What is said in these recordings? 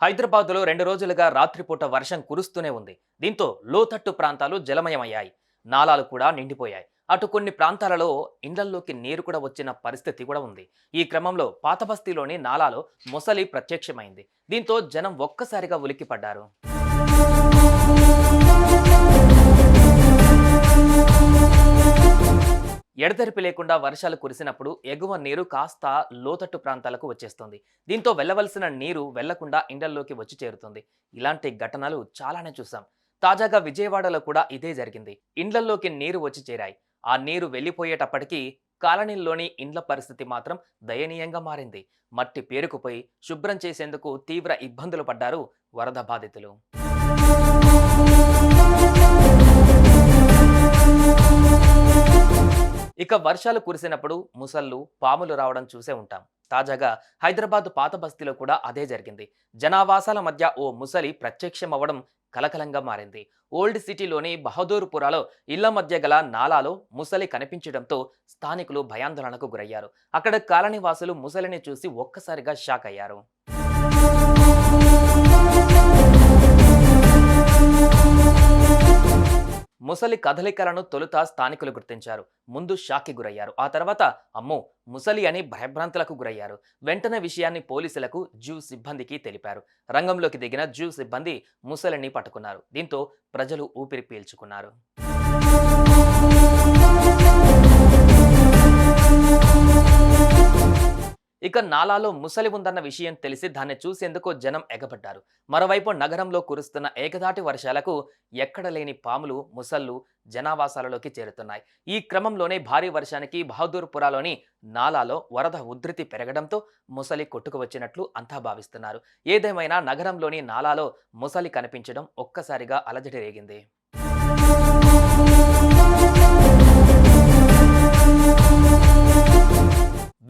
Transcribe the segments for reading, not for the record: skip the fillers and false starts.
హైదరాబాద్లో 2 రోజులుగా రాత్రిపూట వర్షం కురుస్తూనే ఉంది. దీంతో లోతట్టు ప్రాంతాలు జలమయమయ్యాయి. నాలాలు కూడా నిండిపోయాయి. అటు కొన్ని ప్రాంతాలలో ఇండ్లల్లోకి నీరు కూడా వచ్చిన పరిస్థితి కూడా ఉంది. ఈ క్రమంలో పాతబస్తీలోని నాలాలో మొసలి ప్రత్యక్షమైంది. దీంతో జనం ఒక్కసారిగా ఉలిక్కిపడ్డారు. ఎడతెరిపి లేకుండా వర్షాలు కురిసినప్పుడు ఎగువ నీరు కాస్త లోతట్టు ప్రాంతాలకు వచ్చేస్తుంది. దీంతో వెళ్లవలసిన నీరు వెళ్లకుండా ఇండ్లల్లోకి వచ్చి చేరుతుంది. ఇలాంటి ఘటనలు చాలానే చూసాం. తాజాగా విజయవాడలో కూడా ఇదే జరిగింది. ఇండ్లల్లోకి నీరు వచ్చి చేరాయి. ఆ నీరు వెళ్లిపోయేటప్పటికీ కాలనీల్లోని ఇండ్ల పరిస్థితి మాత్రం దయనీయంగా మారింది. మట్టి పేరుకుపోయి శుభ్రం చేసేందుకు తీవ్ర ఇబ్బందులు పడ్డారు వరద బాధితులు. ఇక వర్షాలు కురిసినప్పుడు ముసళ్ళు, పాములు రావడం చూసే ఉంటాం. తాజాగా హైదరాబాద్ పాత బస్తీలో కూడా అదే జరిగింది. జనావాసాల మధ్య ఓ ముసలి ప్రత్యక్షమవ్వడం కలకలంగా మారింది. ఓల్డ్ సిటీలోని బహదూర్పురాలో ఇళ్ల మధ్య గల నాలాలో ముసలి కనిపించడంతో స్థానికులు భయాందోళనకు గురయ్యారు. అక్కడ కాలనీవాసులు ముసలిని చూసి ఒక్కసారిగా షాక్ అయ్యారు. ముసలి కదలికలను తొలుత స్థానికులు గుర్తించారు. ముందు షాక్కి గురయ్యారు. ఆ తర్వాత అమ్మో ముసలి అని భయభ్రాంతులకు గురయ్యారు. వెంటనే విషయాన్ని పోలీసులకు జూ సిబ్బందికి తెలిపారు. రంగంలోకి దిగిన జూ సిబ్బంది ముసలిని పట్టుకున్నారు. దీంతో ప్రజలు ఊపిరి పీల్చుకున్నారు. ఇక నాలాలో ముసలి ఉందన్న విషయం తెలిసి దాన్ని చూసేందుకు జనం ఎగబడ్డారు. మరోవైపు నగరంలో కురుస్తున్న ఏకధాటి వర్షాలకు ఎక్కడ లేని పాములు, ముసళ్ళు జనావాసాలలోకి చేరుతున్నాయి. ఈ క్రమంలోనే భారీ వర్షానికి బహదూర్పురాలోని నాలాలో వరద ఉధృతి పెరగడంతో ముసలి కొట్టుకు వచ్చినట్లు అంతా భావిస్తున్నారు. ఏదేమైనా నగరంలోని నాలాలో ముసలి కనిపించడం ఒక్కసారిగా అలజడి రేగింది.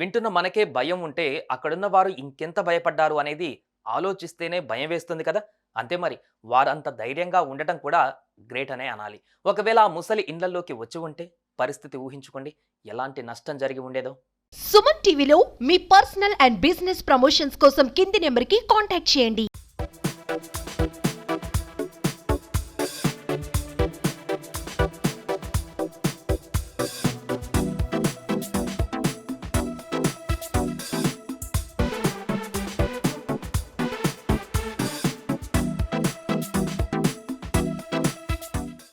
వింటున్న మనకే భయం ఉంటే అక్కడున్న వారు ఇంకెంత భయపడ్డారు అనేది ఆలోచిస్తేనే భయం వేస్తుంది కదా. అంతే మరి, వారంత ధైర్యంగా ఉండటం కూడా గ్రేట్ అనే అనాలి. ఒకవేళ ఆ ముసలి ఇండ్లలోకి వచ్చి ఉంటే పరిస్థితి ఊహించుకోండి, ఎలాంటి నష్టం జరిగి ఉండేదో. సుమన్ టీవీలో మీ పర్సనల్ అండ్ బిజినెస్ ప్రమోషన్స్ కోసం కింది నెంబర్కి కాంటాక్ట్ చేయండి.